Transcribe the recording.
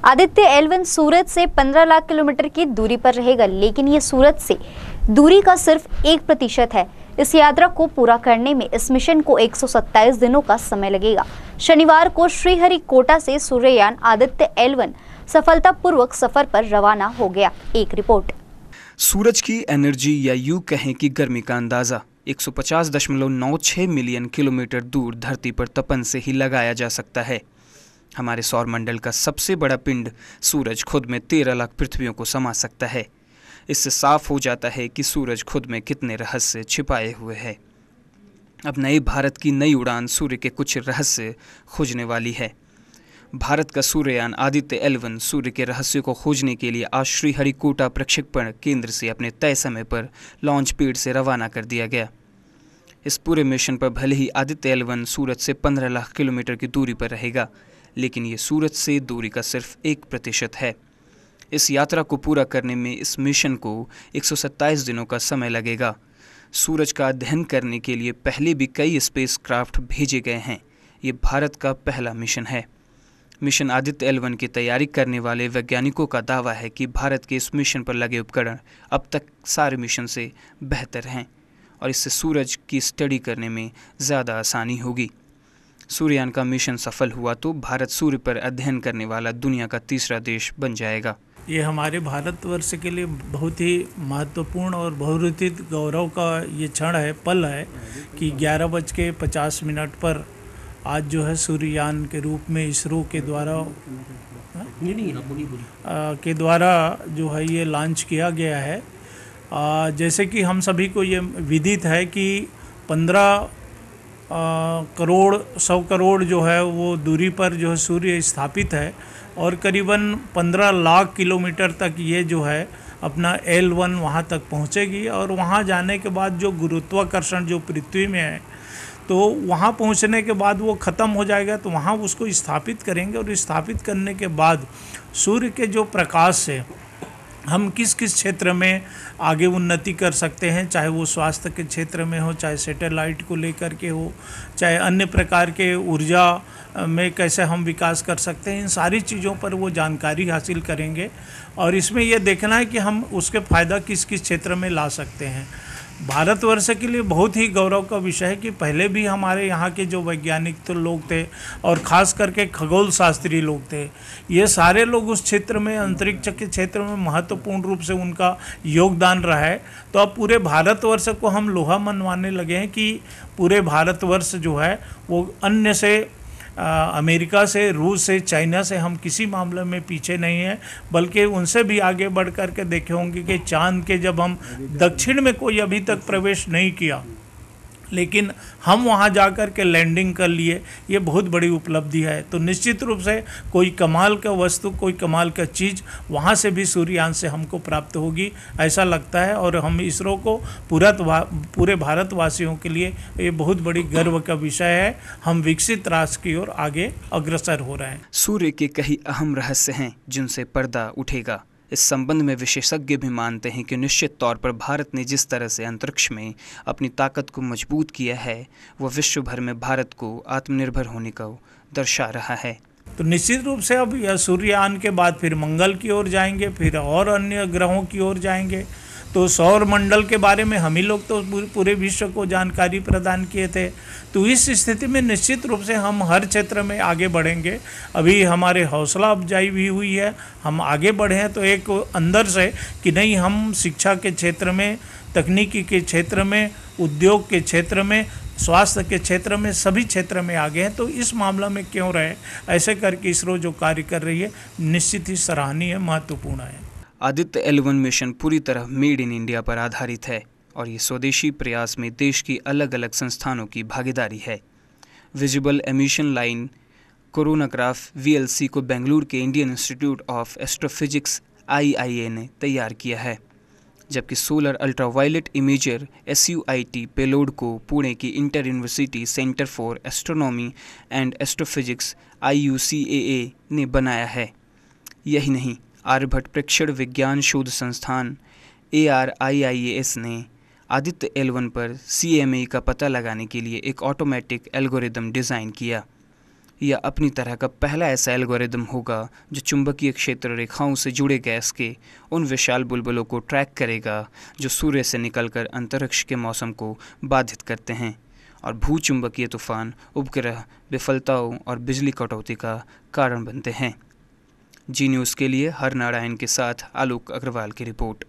Aditya L1 सूरज से 15 lakh kilometre की दूरी पर रहेगा, लेकिन ये सूरज से दूरी का सिर्फ 1% है। इस यात्रा को पूरा करने में इस मिशन को 127 दिनों का समय लगेगा। शनिवार को श्रीहरिकोटा से सूर्ययान आदित्य L1 सफलतापूर्वक सफर पर रवाना हो गया। एक रिपोर्ट। सूरज की एनर्जी या यूं कहें कि गर्मी का अंदाजा 150.96 मिलियन किलोमीटर दूर धरती पर तपन से ही लगाया जा सकता है। हमारे सौरमंडल का सबसे बड़ा पिंड सूरज खुद में 13 लाख पृथ्वियों को समा सकता है। इससे साफ हो जाता है कि सूरज खुद में कितने रहस्य छिपाए हुए हैं। अब नए भारत की नई उड़ान सूर्य के कुछ रहस्य खोजने वाली है। भारत का सूर्ययान आदित्य L1 सूर्य के रहस्य को खोजने के लिए आज श्रीहरिकोटा प्रक्षेपण केंद्र से अपने तय समय पर लॉन्च पैड से रवाना कर दिया गया। इस पूरे मिशन पर भले ही आदित्य L1 सूरज से 15 लाख किलोमीटर की दूरी पर रहेगा, लेकिन ये सूरज से दूरी का सिर्फ 1% है। इस यात्रा को पूरा करने में इस मिशन को 127 दिनों का समय लगेगा। सूरज का अध्ययन करने के लिए पहले भी कई स्पेसक्राफ्ट भेजे गए हैं। ये भारत का पहला मिशन है। मिशन आदित्य L1 की तैयारी करने वाले वैज्ञानिकों का दावा है कि भारत के इस मिशन पर लगे उपकरण अब तक सारे मिशन से बेहतर हैं और इससे सूरज की स्टडी करने में ज़्यादा आसानी होगी। सूर्ययान का मिशन सफल हुआ तो भारत सूर्य पर अध्ययन करने वाला दुनिया का तीसरा देश बन जाएगा। ये हमारे भारतवर्ष के लिए बहुत ही महत्वपूर्ण और बहुरुचित गौरव का ये क्षण है, पल है कि 11:50 पर आज जो है सूर्ययान के रूप में इसरो के द्वारा जो है ये लॉन्च किया गया है। जैसे कि हम सभी को ये विदित है कि 15 करोड़ 100 करोड़ जो है वो दूरी पर जो है सूर्य स्थापित है और करीबन 15 लाख किलोमीटर तक ये जो है अपना L1 वहाँ तक पहुँचेगी और वहाँ जाने के बाद जो गुरुत्वाकर्षण जो पृथ्वी में है तो वहाँ पहुँचने के बाद वो ख़त्म हो जाएगा, तो वहाँ उसको स्थापित करेंगे और स्थापित करने के बाद सूर्य के जो प्रकाश से हम किस किस क्षेत्र में आगे उन्नति कर सकते हैं, चाहे वो स्वास्थ्य के क्षेत्र में हो, चाहे सैटेलाइट को लेकर के हो, चाहे अन्य प्रकार के ऊर्जा में कैसे हम विकास कर सकते हैं, इन सारी चीज़ों पर वो जानकारी हासिल करेंगे और इसमें ये देखना है कि हम उसके फ़ायदा किस किस क्षेत्र में ला सकते हैं। भारतवर्ष के लिए बहुत ही गौरव का विषय है कि पहले भी हमारे यहाँ के जो वैज्ञानिक तो लोग थे और ख़ास करके खगोल शास्त्री लोग थे, ये सारे लोग उस क्षेत्र में अंतरिक्ष के क्षेत्र में महत्वपूर्ण रूप से उनका योगदान रहा है। तो अब पूरे भारतवर्ष को हम लोहा मनवाने लगे हैं कि पूरे भारतवर्ष जो है वो अन्य से अमेरिका से, रूस से, चाइना से हम किसी मामले में पीछे नहीं है, बल्कि उनसे भी आगे बढ़ कर के देखे होंगे कि चांद के जब हम दक्षिण में कोई अभी तक प्रवेश नहीं किया, लेकिन हम वहां जाकर के लैंडिंग कर लिए, ये बहुत बड़ी उपलब्धि है। तो निश्चित रूप से कोई कमाल का वस्तु, कोई कमाल का चीज़ वहां से भी सूर्ययान से हमको प्राप्त होगी, ऐसा लगता है। और हम इसरो को पूरे भारतवासियों के लिए ये बहुत बड़ी गर्व का विषय है। हम विकसित राष्ट्र की ओर आगे अग्रसर हो रहे हैं। सूर्य के कई अहम रहस्य हैं जिनसे पर्दा उठेगा। इस संबंध में विशेषज्ञ भी मानते हैं कि निश्चित तौर पर भारत ने जिस तरह से अंतरिक्ष में अपनी ताकत को मजबूत किया है, वह विश्व भर में भारत को आत्मनिर्भर होने को दर्शा रहा है। तो निश्चित रूप से अब यह सूर्ययान के बाद फिर मंगल की ओर जाएंगे, फिर और अन्य ग्रहों की ओर जाएंगे। तो सौर मंडल के बारे में हम ही लोग तो पूरे विश्व को जानकारी प्रदान किए थे। तो इस स्थिति में निश्चित रूप से हम हर क्षेत्र में आगे बढ़ेंगे। अभी हमारे हौसला अफजाई भी हुई है, हम आगे बढ़े हैं तो एक अंदर से कि नहीं, हम शिक्षा के क्षेत्र में, तकनीकी के क्षेत्र में, उद्योग के क्षेत्र में, स्वास्थ्य के क्षेत्र में, सभी क्षेत्र में आगे हैं। तो इस मामला में क्यों रहे, ऐसे करके इसरो जो कार्य कर रही है निश्चित ही सराहनीय, महत्वपूर्ण है। आदित्य L1 मिशन पूरी तरह मेड इन इंडिया पर आधारित है और ये स्वदेशी प्रयास में देश की अलग अलग संस्थानों की भागीदारी है। Visible emission line coronagraph VLC को बेंगलुरु के Indian institute of astrophysics IIA ने तैयार किया है, जबकि solar ultraviolet imager SUIT payload को पुणे की inter university centre for astronomy and astrophysics IUCAA ने बनाया है। यही नहीं, आर्यभट्ट प्रेक्षण विज्ञान शोध संस्थान ARIIAS ने आदित्य L1 पर CMA का पता लगाने के लिए एक ऑटोमेटिक एल्गोरिदम डिज़ाइन किया। यह अपनी तरह का पहला ऐसा एल्गोरिदम होगा जो चुंबकीय क्षेत्र रेखाओं से जुड़े गैस के उन विशाल बुलबुलों को ट्रैक करेगा जो सूर्य से निकलकर अंतरिक्ष के मौसम को बाधित करते हैं और भूचुंबकीय तूफान, उपग्रह विफलताओं और बिजली कटौती का कारण बनते हैं। जी न्यूज़ के लिए हर नारायण के साथ आलोक अग्रवाल की रिपोर्ट।